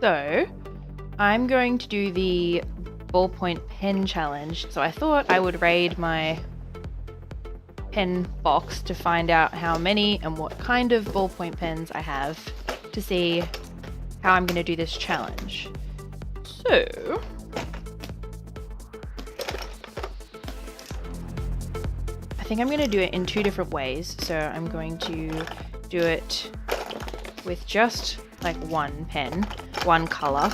So I'm going to do the ballpoint pen challenge. So I thought I would raid my pen box to find out how many and what kind of ballpoint pens I have to see how I'm going to do this challenge. So I think I'm going to do it in two different ways. So I'm going to do it with just like one pen, one color,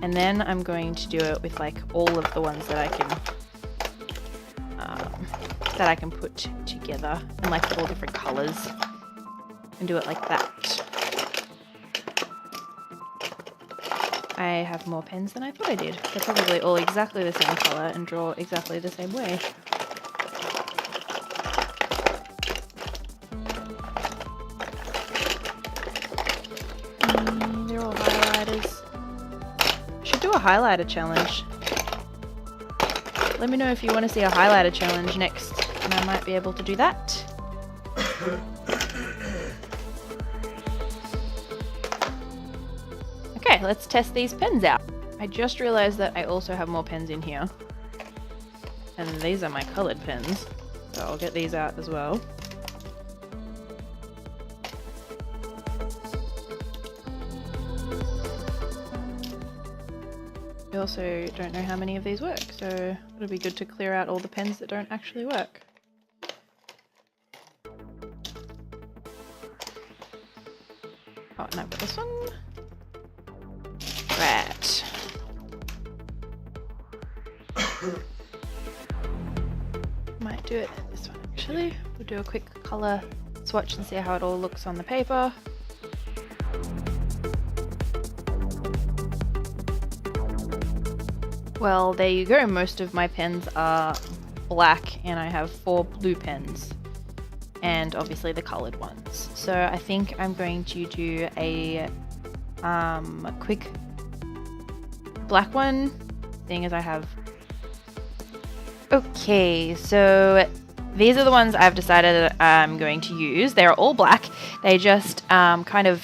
and then I'm going to do it with like all of the ones that I can put together in like all different colors and do it like that. I have more pens than I thought I did. They're probably all exactly the same color and draw exactly the same way. They're all highlighters. I should do a highlighter challenge. Let me know if you want to see a highlighter challenge next, and I might be able to do that. Okay, let's test these pens out. I just realized that I also have more pens in here. And these are my colored pens, so I'll get these out as well. I also don't know how many of these work, so it'll be good to clear out all the pens that don't actually work. Oh, and I've got this one. Right. Might do it this one actually. We'll do a quick color swatch and see how it all looks on the paper. Well, there you go. Most of my pens are black and I have 4 blue pens and obviously the colored ones. So I think I'm going to do a quick black one, seeing as I have... Okay, so these are the ones I've decided I'm going to use. They're all black. They just kind of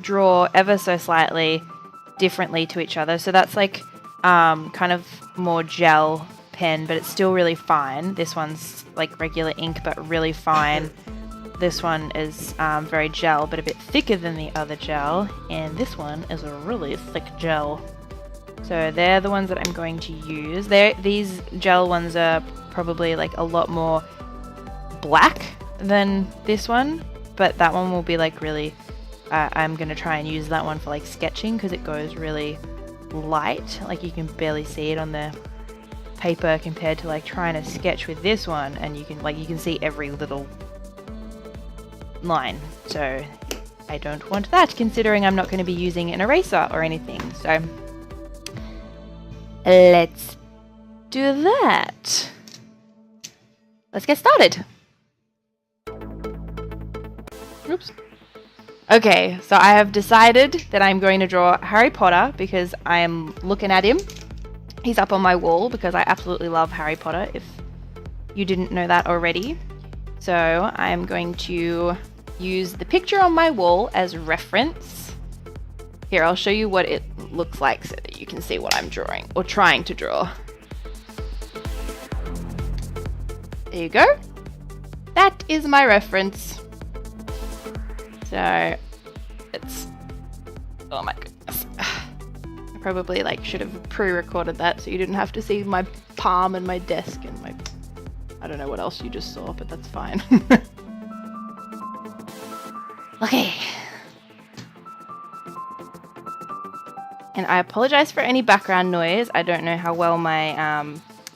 draw ever so slightly differently to each other. So that's like kind of more gel pen, but it's still really fine. This one's like regular ink, but really fine. This one is very gel, but a bit thicker than the other gel. And this one is a really thick gel. So they're the ones that I'm going to use. These gel ones are probably like a lot more black than this one, but that one will be like really, I'm going to try and use that one for like sketching because it goes really light, like you can barely see it on the paper compared to like trying to sketch with this one, and you can see every little line. So I don't want that, considering I'm not going to be using an eraser or anything. So let's do that. Let's get started. Oops. Okay, so I have decided that I'm going to draw Harry Potter because I am looking at him. He's up on my wall because I absolutely love Harry Potter, if you didn't know that already. So I'm going to use the picture on my wall as reference. Here, I'll show you what it looks like so that you can see what I'm drawing, or trying to draw. There you go. That is my reference. So it's, oh my goodness, I probably like should have pre-recorded that so you didn't have to see my palm and my desk and my, I don't know what else you just saw, but that's fine. Okay. And I apologize for any background noise. I don't know how well my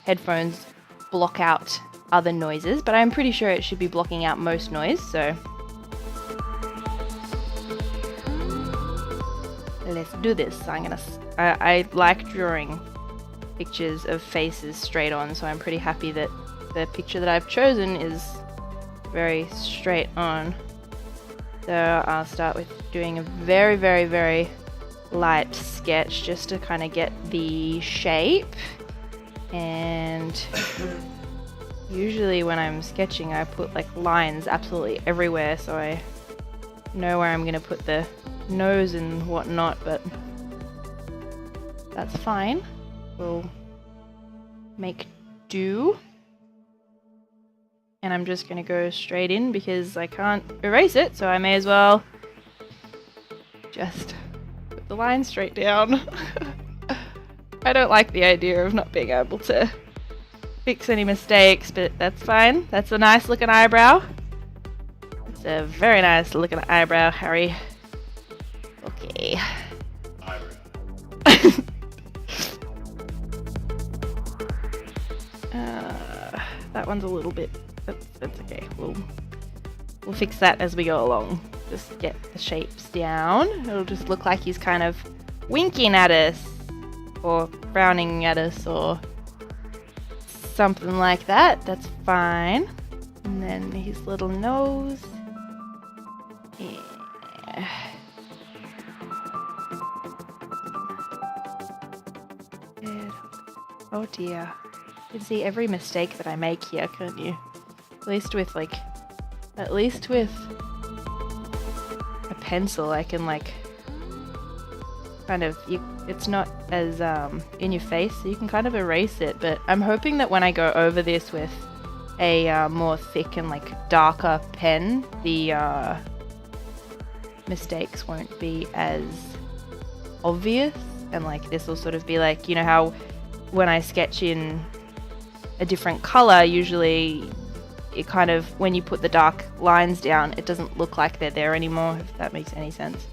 headphones block out other noises, but I'm pretty sure it should be blocking out most noise, so let's do this. I like drawing pictures of faces straight on, so I'm pretty happy that the picture that I've chosen is very straight on. So I'll start with doing a very, very, very light sketch just to kind of get the shape. And usually when I'm sketching I put like lines absolutely everywhere so I know where I'm going to put the nose and whatnot, but that's fine. We'll make do. And I'm just going to go straight in because I can't erase it, so I may as well just put the line straight down. I don't like the idea of not being able to fix any mistakes, but that's fine. That's a nice looking eyebrow. It's a very nice looking eyebrow, Harry. Okay. Eyebrow. That one's a little bit. That's okay. We'll fix that as we go along. Just get the shapes down. It'll just look like he's kind of winking at us, or frowning at us, or something like that. That's fine. And then his little nose. Yeah. Oh dear. You can see every mistake that I make here, can't you? At least with a pencil I can kind of, it's not as in your face, so you can kind of erase it, but I'm hoping that when I go over this with a more thick and darker pen, the mistakes won't be as obvious, and this will sort of be you know how when I sketch in a different color, usually it kind of, when you put the dark lines down, it doesn't look like they're there anymore, if that makes any sense.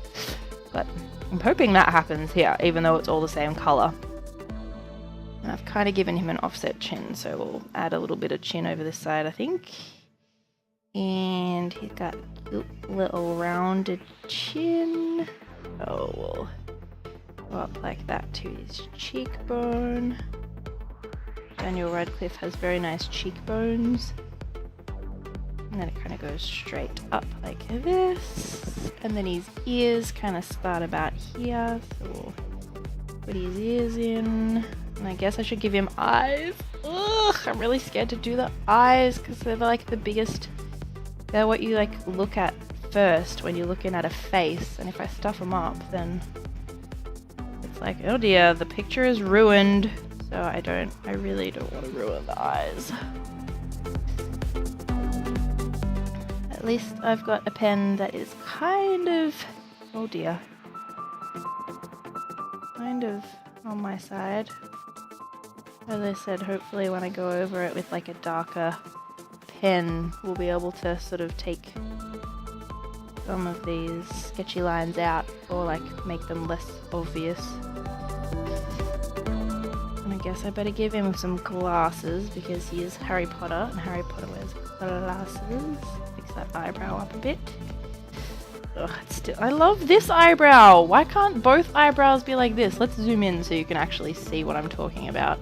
But I'm hoping that happens here, even though it's all the same color. And I've kind of given him an offset chin, so we'll add a little bit of chin over this side, I think. And he's got a little rounded chin. Oh, we'll go up like that to his cheekbone. Daniel Radcliffe has very nice cheekbones. And then it kind of goes straight up like this. And then his ears kind of start about here. So we'll put his ears in. And I guess I should give him eyes. Ugh, I'm really scared to do the eyes because they're the biggest. They're what you look at first when you're looking at a face. And if I stuff them up, then it's oh dear, the picture is ruined. So I really don't want to ruin the eyes. At least I've got a pen that is kind of, oh dear, kind of on my side. As I said, hopefully when I go over it with a darker pen, we'll be able to sort of take some of these sketchy lines out, or make them less obvious. I guess I better give him some glasses because he is Harry Potter and Harry Potter wears glasses. Fix that eyebrow up a bit. Ugh, I love this eyebrow. Why can't both eyebrows be like this? Let's zoom in so you can actually see what I'm talking about.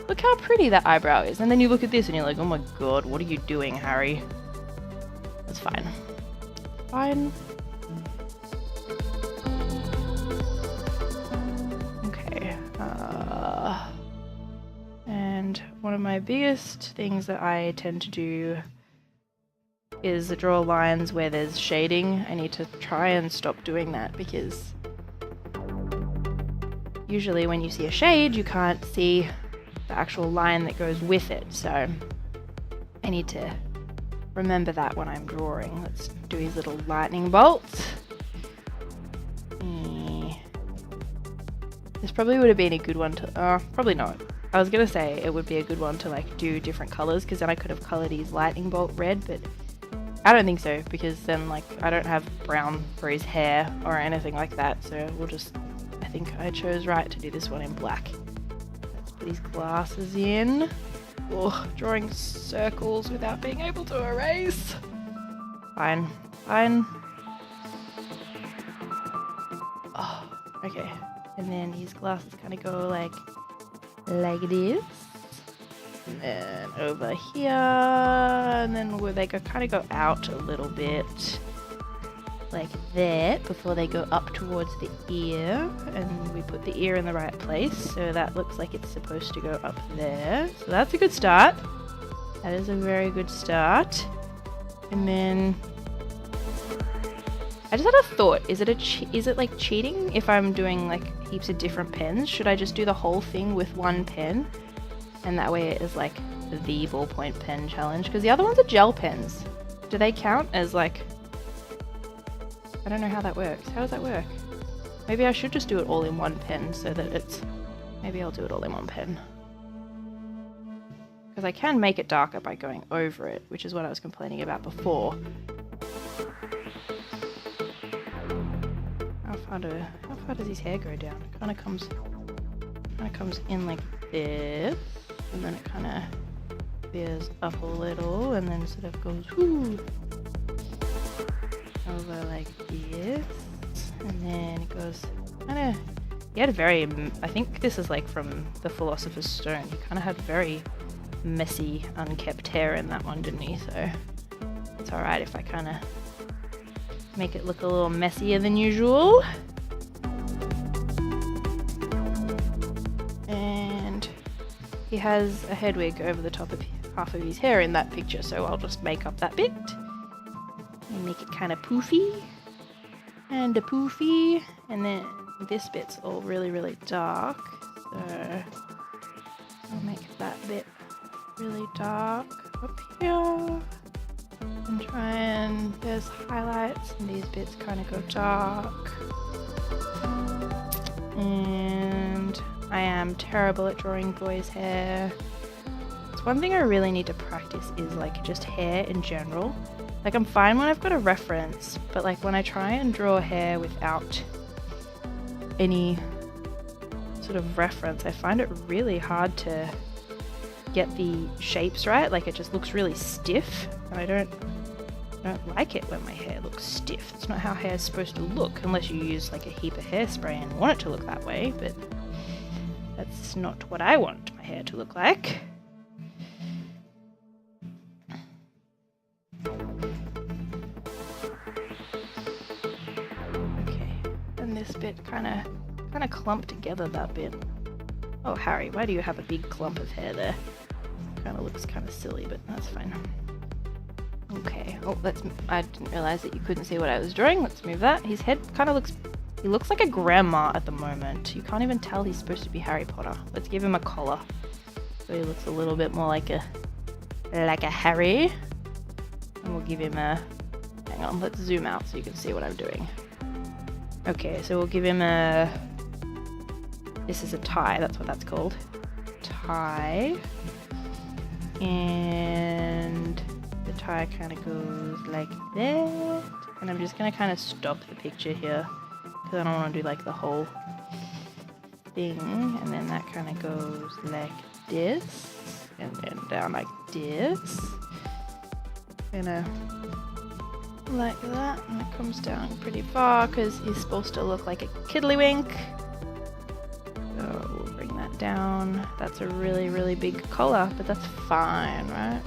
Look how pretty that eyebrow is. And then you look at this and you're like, oh my god, what are you doing, Harry? That's fine. Fine. Okay. And one of my biggest things that I tend to do is draw lines where there's shading. I need to try and stop doing that because usually when you see a shade, you can't see the actual line that goes with it. So I need to remember that when I'm drawing. Let's do his little lightning bolts. This probably would have been a good one to, probably not. I was going to say it would be a good one to do different colors because then I could have colored his lightning bolt red, but I don't think so because then I don't have brown for his hair or anything like that, so we'll just, I think I chose right to do this one in black. Let's put his glasses in. Oh, drawing circles without being able to erase. Fine, fine. Oh, okay. And then his glasses kind of go like this. And then over here, and then where they kind of go out a little bit, like that, before they go up towards the ear, and we put the ear in the right place, so that looks like it's supposed to go up there. So that's a good start. That is a very good start. And then I just had a thought: is it like cheating if I'm doing heaps of different pens. Should I just do the whole thing with one pen? And that way it is like the ballpoint pen challenge. Because the other ones are gel pens. Do they count as like... I don't know how that works. How does that work? Maybe I should just do it all in one pen so that it's... Maybe I'll do it all in one pen. Because I can make it darker by going over it, which is what I was complaining about before. How far does his hair go down? It kind of comes in like this, and then it kind of veers up a little, and then sort of goes whoo, over like this, and then it goes kind of. He had a very, I think this is like from the Philosopher's Stone. He kind of had very messy, unkept hair in that one, didn't he? So it's alright if I kind of make it look a little messier than usual. And he has a head wig over the top of half of his hair in that picture, so I'll just make up that bit and make it kind of poofy and a poofy, and then this bit's all really dark, so I'll make that bit really dark up here and try and there's highlights and these bits kind of go dark. And I am terrible at drawing boys' hair. It's one thing I really need to practice is like just hair in general. Like I'm fine when I've got a reference, but like when I try and draw hair without any sort of reference, I find it really hard to get the shapes right. Like it just looks really stiff, and I don't like it when my hair looks stiff. It's not how hair is supposed to look unless you use like a heap of hairspray and want it to look that way, but that's not what I want my hair to look like. Okay, and this bit kind of clumped together, that bit. Oh, Harry, why do you have a big clump of hair there? Kind of looks kind of silly, but that's fine. Okay. Oh, I didn't realize that you couldn't see what I was drawing. Let's move that. His head kind of he looks like a grandma at the moment. You can't even tell he's supposed to be Harry Potter. Let's give him a collar, so he looks a little bit more like a Harry. And we'll give him a, hang on, let's zoom out so you can see what I'm doing. Okay, so we'll give him a, this is a tie, that's what that's called. Tie. And the tie kind of goes like that. And I'm just going to kind of stop the picture here, because I don't want to do like the whole thing. And then that kind of goes like this. And then down like this. Like that. And it comes down pretty far, because he's supposed to look like a kiddlywink. So we'll bring that down. That's a really big collar, but that's fine, right?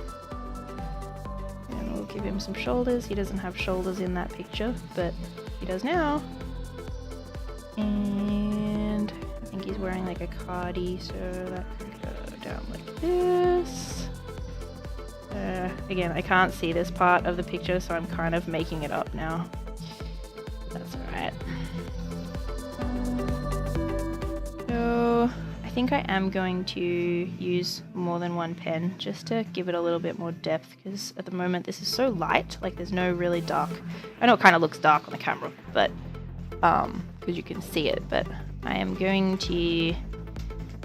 And we'll give him some shoulders. He doesn't have shoulders in that picture, but he does now. And I think he's wearing like a cardi, so that can go down like this. Again, I can't see this part of the picture, so I'm kind of making it up now. That's alright. So I think I am going to use more than one pen just to give it a little bit more depth, because at the moment this is so light, like there's no really dark. I know it kind of looks dark on the camera, but because you can see it, but I'm going to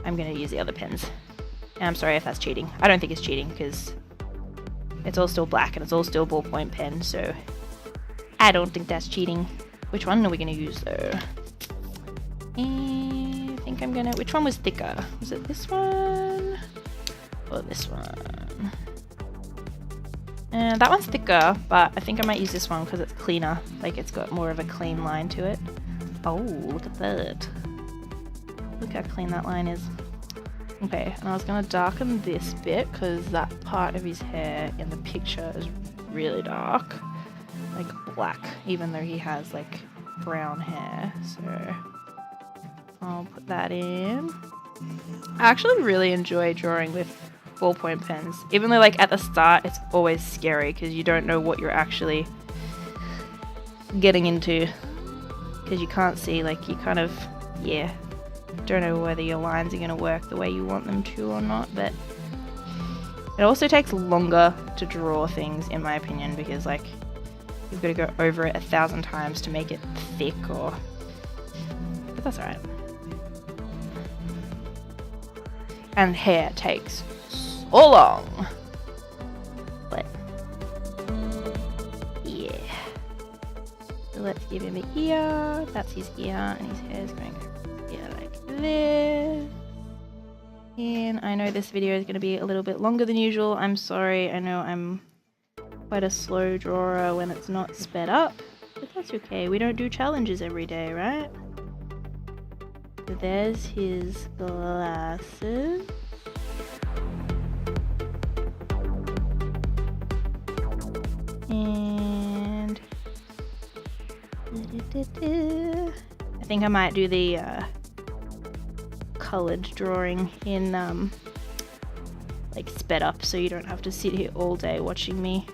use the other pens. And I'm sorry if that's cheating. I don't think it's cheating, because it's all still black and it's all still ballpoint pen, so I don't think that's cheating. Which one are we going to use though? I think I'm gonna, which one was thicker? Was it this one? Or this one? That one's thicker, but I think I might use this one because it's cleaner. Like it's got more of a clean line to it. Oh, look at that. Look how clean that line is. Okay, and I was gonna darken this bit because that part of his hair in the picture is really dark. Like black, even though he has like brown hair, so I'll put that in. I actually really enjoy drawing with ballpoint pens, even though like at the start it's always scary because you don't know what you're actually getting into, because you can't see, like you kind of, yeah, Don't know whether your lines are going to work the way you want them to or not, but it also takes longer to draw things, in my opinion, because like you've got to go over it 1,000 times to make it thick, or but that's alright. And hair takes so long. But yeah. So let's give him an ear. That's his ear, and his hair is going like this. And I know this video is going to be a little bit longer than usual. I'm sorry. I know I'm quite a slow drawer when it's not sped up, but that's okay. We don't do challenges every day, right? So there's his glasses. And I think I might do the colored drawing in like sped up, so you don't have to sit here all day watching me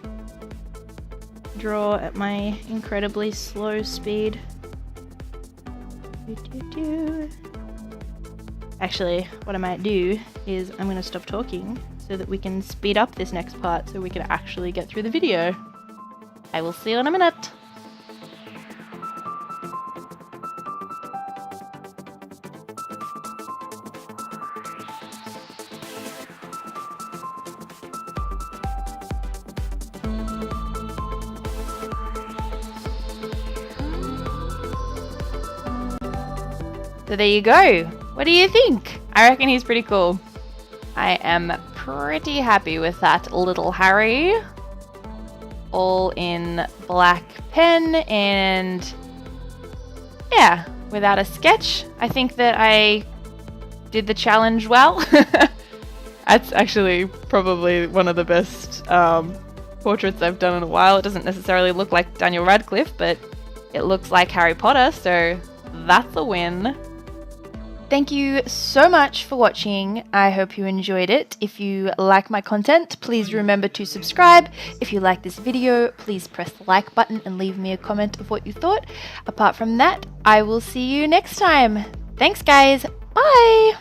draw at my incredibly slow speed. Actually, what I might do is I'm going to stop talking so that we can speed up this next part so we can actually get through the video. I will see you in a minute. So there you go. What do you think? I reckon he's pretty cool. I am pretty happy with that little Harry. All in black pen, and yeah, without a sketch. I think that I did the challenge well. That's actually probably one of the best portraits I've done in a while. It doesn't necessarily look like Daniel Radcliffe, but it looks like Harry Potter, so that's a win. Thank you so much for watching. I hope you enjoyed it. If you like my content, please remember to subscribe. If you like this video, please press the like button and leave me a comment of what you thought. Apart from that, I will see you next time. Thanks guys. Bye.